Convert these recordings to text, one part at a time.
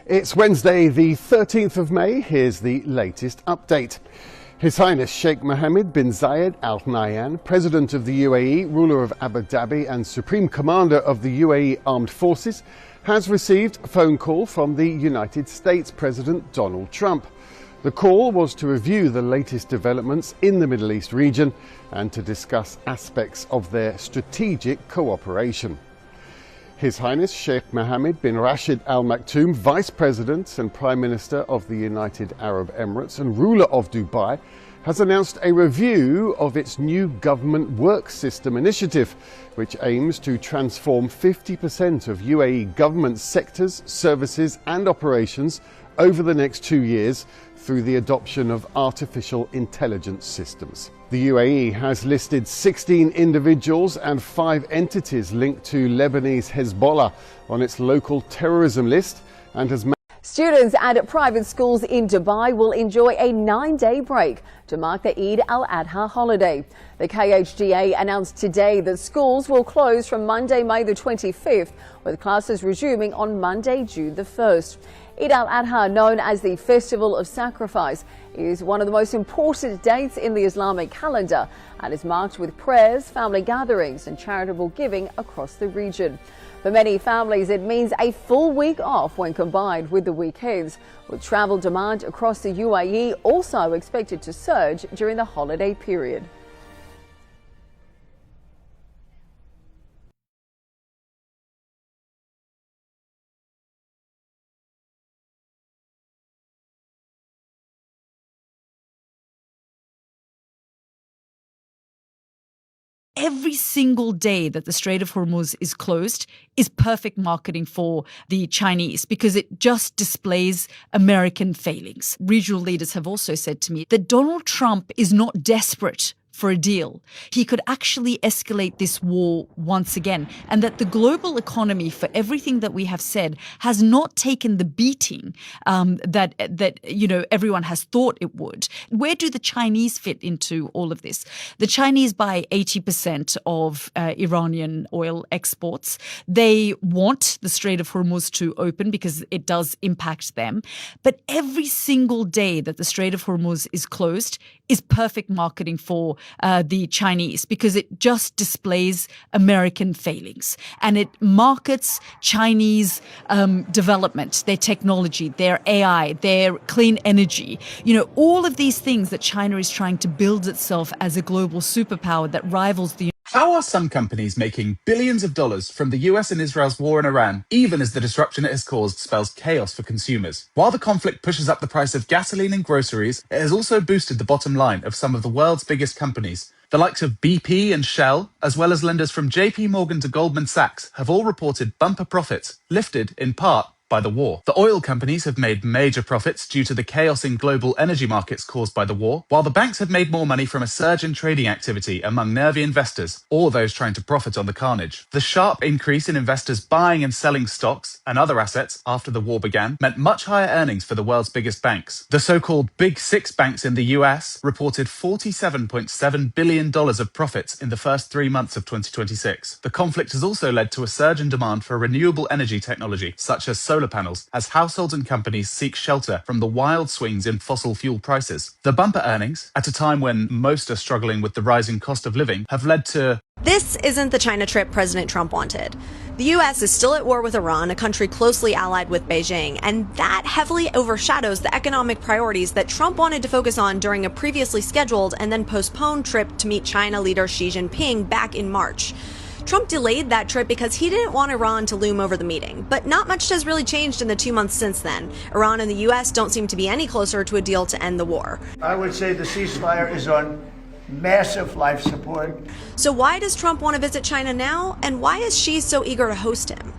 It's Wednesday, the 13th of May. Here's the latest update. His Highness Sheikh Mohammed bin Zayed Al Nahyan, President of the UAE, ruler of Abu Dhabi and Supreme Commander of the UAE Armed Forces, has received a phone call from the United States President Donald Trump. The call was to review the latest developments in the Middle East region and to discuss aspects of their strategic cooperation. His Highness Sheikh Mohammed bin Rashid Al Maktoum, Vice President and Prime Minister of the United Arab Emirates and ruler of Dubai, has announced a review of its new government work system initiative, which aims to transform 50% of UAE government sectors, services and operations over the next 2 years through the adoption of artificial intelligence systems. The UAE has listed 16 individuals and 5 entities linked to Lebanese Hezbollah on its local terrorism list and has Students at private schools in Dubai will enjoy a 9-day break to mark the Eid al-Adha holiday. The KHDA announced today that schools will close from Monday, May the 25th, with classes resuming on Monday, June the 1st. Eid al-Adha, known as the Festival of Sacrifice, is one of the most important dates in the Islamic calendar and is marked with prayers, family gatherings and charitable giving across the region. For many families, it means a full week off when combined with the weekends, with travel demand across the UAE also expected to surge during the holiday period. Every single day that the Strait of Hormuz is closed is perfect marketing for the Chinese because it just displays American failings. Regional leaders have also said to me that Donald Trump is not desperate for a deal. He could actually escalate this war once again, and that the global economy, for everything that we have said, has not taken the beating that everyone has thought it would. Where do the Chinese fit into all of this? The Chinese buy 80% of Iranian oil exports. They want the Strait of Hormuz to open because it does impact them. But every single day that the Strait of Hormuz is closed is perfect marketing for the Chinese because it just displays American failings and it markets Chinese development, their technology, their AI, their clean energy. All of these things that China is trying to build itself as a global superpower that rivals the How are some companies making billions of dollars from the US and Israel's war in Iran, even as the disruption it has caused spells chaos for consumers? While the conflict pushes up the price of gasoline and groceries, it has also boosted the bottom line of some of the world's biggest companies. The likes of BP and Shell, as well as lenders from JP Morgan to Goldman Sachs, have all reported bumper profits, lifted in part by the war. The oil companies have made major profits due to the chaos in global energy markets caused by the war, while the banks have made more money from a surge in trading activity among nervy investors or those trying to profit on the carnage. The sharp increase in investors buying and selling stocks and other assets after the war began meant much higher earnings for the world's biggest banks. The so-called Big Six banks in the US reported $47.7 billion of profits in the first 3 months of 2026. The conflict has also led to a surge in demand for renewable energy technology, such as solar panels, as households and companies seek shelter from the wild swings in fossil fuel prices. The bumper earnings, at a time when most are struggling with the rising cost of living, have led to... This isn't the China trip President Trump wanted. The U.S. is still at war with Iran, a country closely allied with Beijing, and that heavily overshadows the economic priorities that Trump wanted to focus on during a previously scheduled and then postponed trip to meet China leader Xi Jinping back in March. Trump delayed that trip because he didn't want Iran to loom over the meeting. But not much has really changed in the 2 months since then. Iran and the U.S. don't seem to be any closer to a deal to end the war. I would say the ceasefire is on massive life support. So why does Trump want to visit China now? And why is Xi so eager to host him?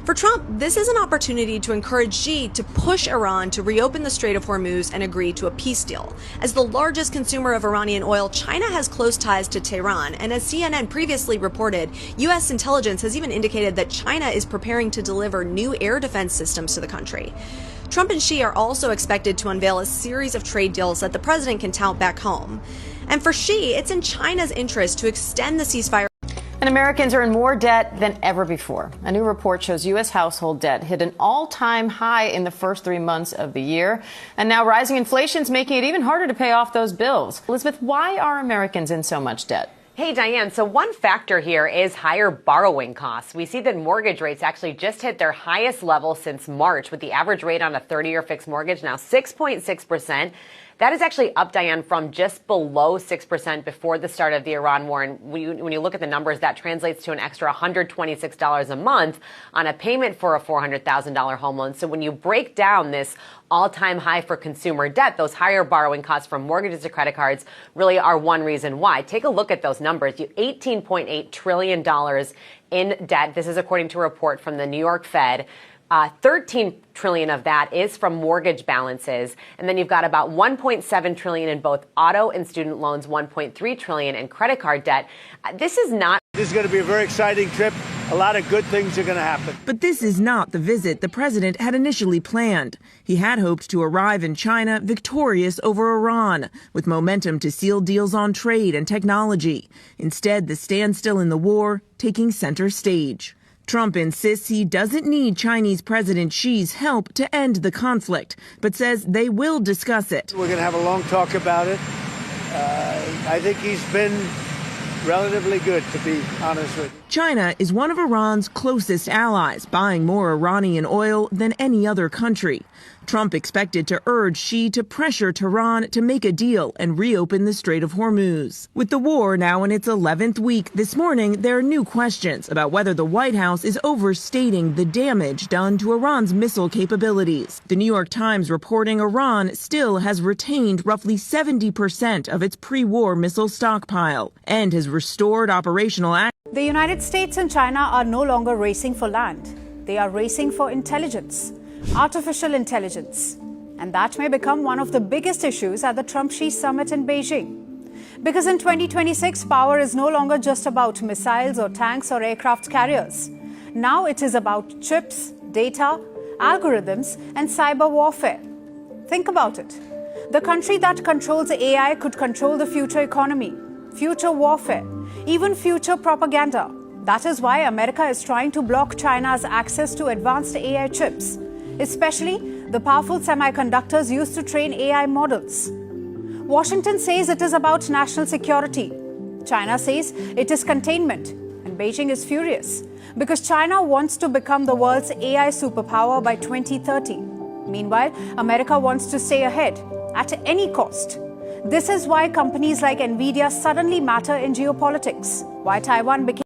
For Trump, this is an opportunity to encourage Xi to push Iran to reopen the Strait of Hormuz and agree to a peace deal. As the largest consumer of Iranian oil, China has close ties to Tehran, and as CNN previously reported, U.S. intelligence has even indicated that China is preparing to deliver new air defense systems to the country. Trump and Xi are also expected to unveil a series of trade deals that the president can tout back home. And for Xi, it's in China's interest to extend the ceasefire. And Americans are in more debt than ever before. A new report shows U.S. household debt hit an all-time high in the first 3 months of the year. And now rising inflation is making it even harder to pay off those bills. Elizabeth, why are Americans in so much debt? Hey, Diane. So one factor here is higher borrowing costs. We see that mortgage rates actually just hit their highest level since March, with the average rate on a 30-year fixed mortgage now 6.6%. That is actually up, Diane, from just below 6% before the start of the Iran war. And when you look at the numbers, that translates to an extra $126 a month on a payment for a $400,000 home loan. So when you break down this all-time high for consumer debt, those higher borrowing costs from mortgages to credit cards really are one reason why. Take a look at those numbers. $18.8 trillion in debt. This is according to a report from the New York Fed. 13 trillion of that is from mortgage balances. And then you've got about 1.7 trillion in both auto and student loans, 1.3 trillion in credit card debt. This is going to be a very exciting trip. A lot of good things are going to happen. But this is not the visit the president had initially planned. He had hoped to arrive in China victorious over Iran, with momentum to seal deals on trade and technology. Instead, the standstill in the war taking center stage. Trump insists he doesn't need Chinese President Xi's help to end the conflict, but says they will discuss it. We're going to have a long talk about it. I think he's been relatively good, to be honest with you. China is one of Iran's closest allies, buying more Iranian oil than any other country. Trump expected to urge Xi to pressure Tehran to make a deal and reopen the Strait of Hormuz. With the war now in its 11th week, this morning there are new questions about whether the White House is overstating the damage done to Iran's missile capabilities. The New York Times reporting Iran still has retained roughly 70% of its pre-war missile stockpile and has restored operational action. The United States and China are no longer racing for land. They are racing for intelligence. Artificial intelligence. And that may become one of the biggest issues at the Trump-Xi summit in Beijing. Because in 2026, power is no longer just about missiles or tanks or aircraft carriers. Now it is about chips, data, algorithms, and cyber warfare. Think about it. The country that controls AI could control the future economy, future warfare, even future propaganda. That is why America is trying to block China's access to advanced AI chips, especially the powerful semiconductors used to train AI models. Washington says it is about national security. China says it is containment. And Beijing is furious because China wants to become the world's AI superpower by 2030. Meanwhile, America wants to stay ahead at any cost. This is why companies like Nvidia suddenly matter in geopolitics, why Taiwan became